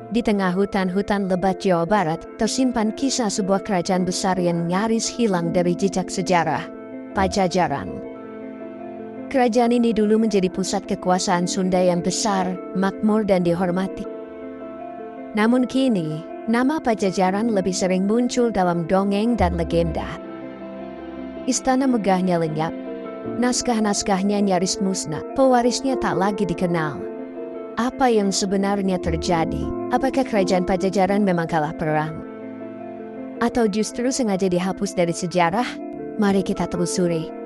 Di tengah hutan-hutan lebat Jawa Barat, tersimpan kisah sebuah kerajaan besar yang nyaris hilang dari jejak sejarah, Pajajaran. Kerajaan ini dulu menjadi pusat kekuasaan Sunda yang besar, makmur dan dihormati. Namun kini, nama Pajajaran lebih sering muncul dalam dongeng dan legenda. Istana megahnya lenyap, naskah-naskahnya nyaris musnah, pewarisnya tak lagi dikenal. Apa yang sebenarnya terjadi? Apakah kerajaan Pajajaran memang kalah perang? Atau justru sengaja dihapus dari sejarah? Mari kita telusuri.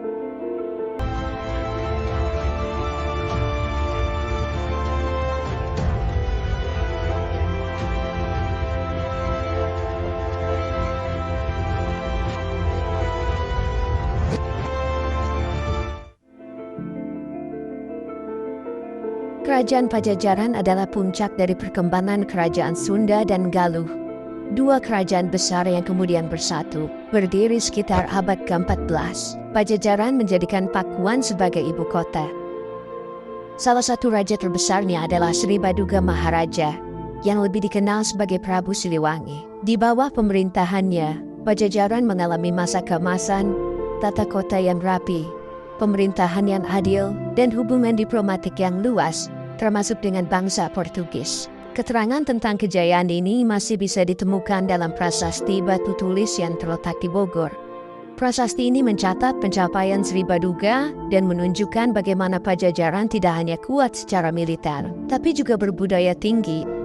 Kerajaan Pajajaran adalah puncak dari perkembangan kerajaan Sunda dan Galuh. Dua kerajaan besar yang kemudian bersatu, berdiri sekitar abad ke-14. Pajajaran menjadikan Pakuan sebagai ibu kota. Salah satu raja terbesarnya adalah Sri Baduga Maharaja, yang lebih dikenal sebagai Prabu Siliwangi. Di bawah pemerintahannya, Pajajaran mengalami masa keemasan, tata kota yang rapi, pemerintahan yang adil, dan hubungan diplomatik yang luas, termasuk dengan bangsa Portugis. Keterangan tentang kejayaan ini masih bisa ditemukan dalam prasasti batu tulis yang terletak di Bogor. Prasasti ini mencatat pencapaian Sri Baduga dan menunjukkan bagaimana Pajajaran tidak hanya kuat secara militer, tapi juga berbudaya tinggi.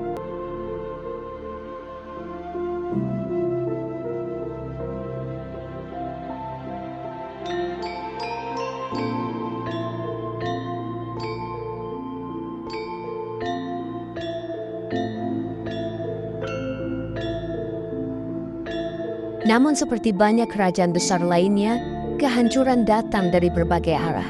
Namun seperti banyak kerajaan besar lainnya, kehancuran datang dari berbagai arah.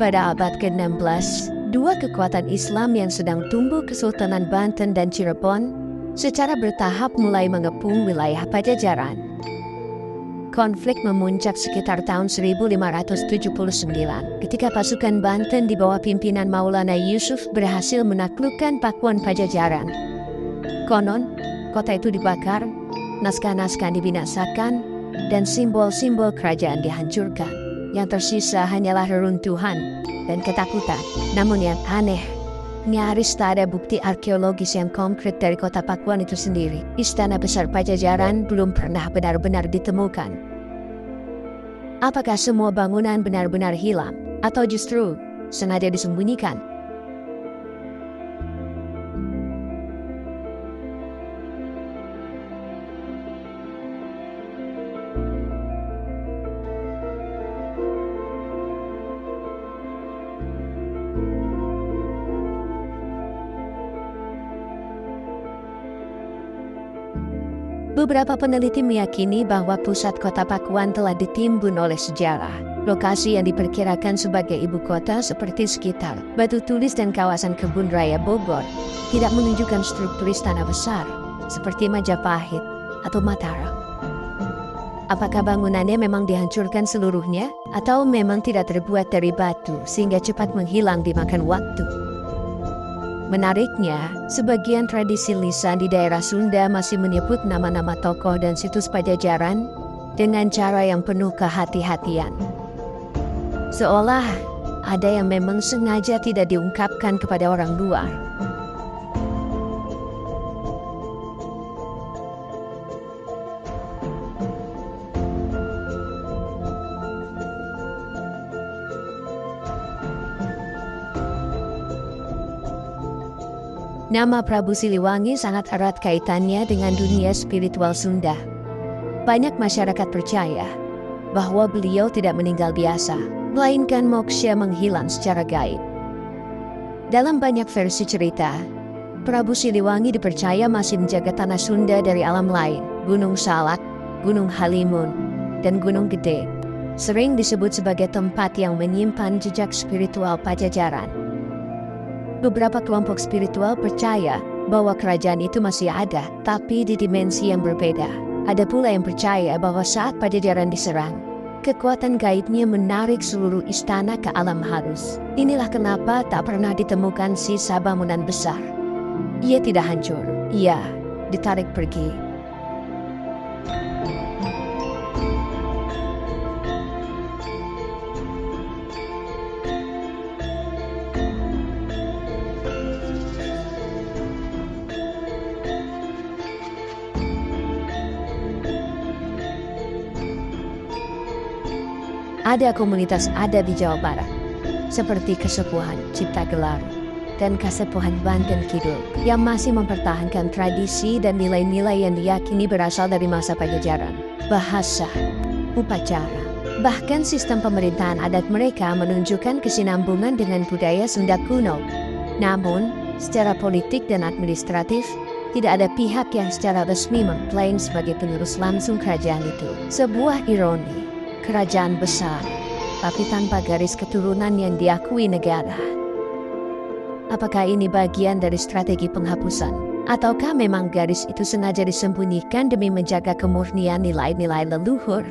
Pada abad ke-16, dua kekuatan Islam yang sedang tumbuh Kesultanan Banten dan Cirebon secara bertahap mulai mengepung wilayah Pajajaran. Konflik memuncak sekitar tahun 1579 ketika pasukan Banten di bawah pimpinan Maulana Yusuf berhasil menaklukkan Pakuan Pajajaran. Konon, kota itu dibakar, naskah-naskah dibinasakan, dan simbol-simbol kerajaan dihancurkan. Yang tersisa hanyalah reruntuhan dan ketakutan. Namun yang aneh, nyaris tak ada bukti arkeologis yang konkret dari kota Pakuan itu sendiri. Istana besar Pajajaran belum pernah benar-benar ditemukan. Apakah semua bangunan benar-benar hilang, atau justru sengaja disembunyikan? Beberapa peneliti meyakini bahwa pusat kota Pakuan telah ditimbun oleh sejarah. Lokasi yang diperkirakan sebagai ibu kota seperti sekitar Batu Tulis dan kawasan Kebun Raya Bogor tidak menunjukkan struktur istana besar seperti Majapahit atau Mataram. Apakah bangunannya memang dihancurkan seluruhnya atau memang tidak terbuat dari batu sehingga cepat menghilang dimakan waktu? Menariknya, sebagian tradisi lisan di daerah Sunda masih menyebut nama-nama tokoh dan situs Pajajaran dengan cara yang penuh kehati-hatian. Seolah ada yang memang sengaja tidak diungkapkan kepada orang luar. Nama Prabu Siliwangi sangat erat kaitannya dengan dunia spiritual Sunda. Banyak masyarakat percaya bahwa beliau tidak meninggal biasa, melainkan moksha menghilang secara gaib. Dalam banyak versi cerita, Prabu Siliwangi dipercaya masih menjaga tanah Sunda dari alam lain, Gunung Salak, Gunung Halimun, dan Gunung Gede. Sering disebut sebagai tempat yang menyimpan jejak spiritual Pajajaran. Beberapa kelompok spiritual percaya bahwa kerajaan itu masih ada, tapi di dimensi yang berbeda. Ada pula yang percaya bahwa saat Pajajaran diserang, kekuatan gaibnya menarik seluruh istana ke alam halus. Inilah kenapa tak pernah ditemukan sisa bangunan besar. Ia tidak hancur, ia ditarik pergi. Ada komunitas adat di Jawa Barat, seperti Kesepuhan Cipta Gelar dan Kasepuhan Banten Kidul, yang masih mempertahankan tradisi dan nilai-nilai yang diyakini berasal dari masa Pajajaran. Bahasa, upacara, bahkan sistem pemerintahan adat mereka menunjukkan kesinambungan dengan budaya Sunda kuno. Namun, secara politik dan administratif, tidak ada pihak yang secara resmi mengklaim sebagai penerus langsung kerajaan itu. Sebuah ironi. Kerajaan besar, tapi tanpa garis keturunan yang diakui negara. Apakah ini bagian dari strategi penghapusan? Ataukah memang garis itu sengaja disembunyikan demi menjaga kemurnian nilai-nilai leluhur?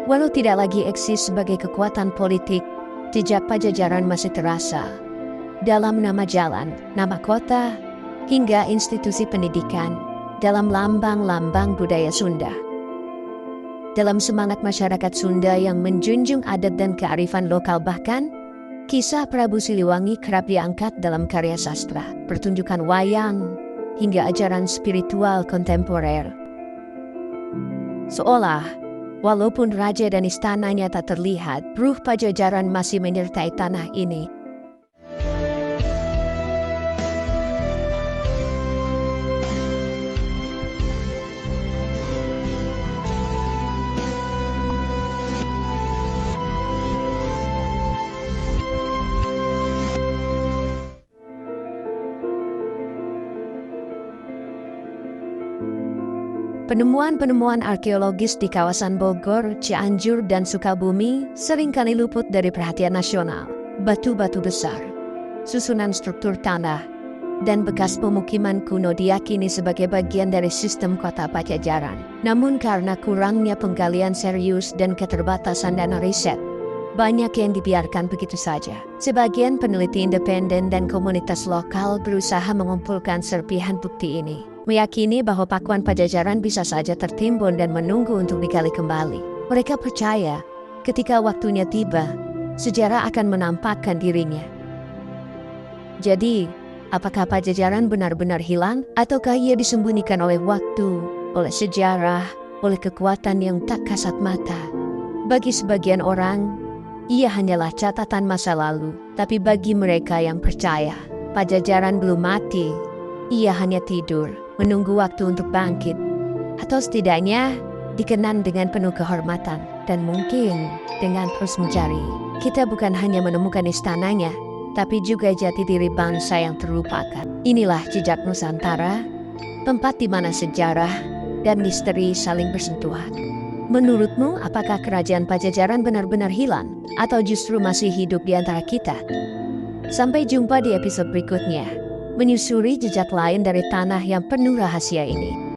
Walau tidak lagi eksis sebagai kekuatan politik, jejak Pajajaran masih terasa. Dalam nama jalan, nama kota, hingga institusi pendidikan, dalam lambang-lambang budaya Sunda. Dalam semangat masyarakat Sunda yang menjunjung adat dan kearifan lokal, bahkan kisah Prabu Siliwangi kerap diangkat dalam karya sastra, pertunjukan wayang, hingga ajaran spiritual kontemporer. Seolah, walaupun raja dan istananya tak terlihat, ruh Pajajaran masih menyertai tanah ini. Penemuan-penemuan arkeologis di kawasan Bogor, Cianjur, dan Sukabumi seringkali luput dari perhatian nasional. Batu-batu besar, susunan struktur tanah, dan bekas pemukiman kuno diyakini sebagai bagian dari sistem kota Pajajaran. Namun karena kurangnya penggalian serius dan keterbatasan dana riset, banyak yang dibiarkan begitu saja. Sebagian peneliti independen dan komunitas lokal berusaha mengumpulkan serpihan bukti ini, meyakini bahwa pakuan Pajajaran bisa saja tertimbun dan menunggu untuk digali kembali. Mereka percaya, ketika waktunya tiba, sejarah akan menampakkan dirinya. Jadi, apakah Pajajaran benar-benar hilang, ataukah ia disembunyikan oleh waktu, oleh sejarah, oleh kekuatan yang tak kasat mata? Bagi sebagian orang, ia hanyalah catatan masa lalu, tapi bagi mereka yang percaya, Pajajaran belum mati, ia hanya tidur, menunggu waktu untuk bangkit, atau setidaknya dikenang dengan penuh kehormatan, dan mungkin dengan terus mencari. Kita bukan hanya menemukan istananya, tapi juga jati diri bangsa yang terlupakan. Inilah jejak Nusantara, tempat di mana sejarah dan misteri saling bersentuhan. Menurutmu, apakah kerajaan Pajajaran benar-benar hilang, atau justru masih hidup di antara kita? Sampai jumpa di episode berikutnya, menyusuri jejak lain dari tanah yang penuh rahasia ini.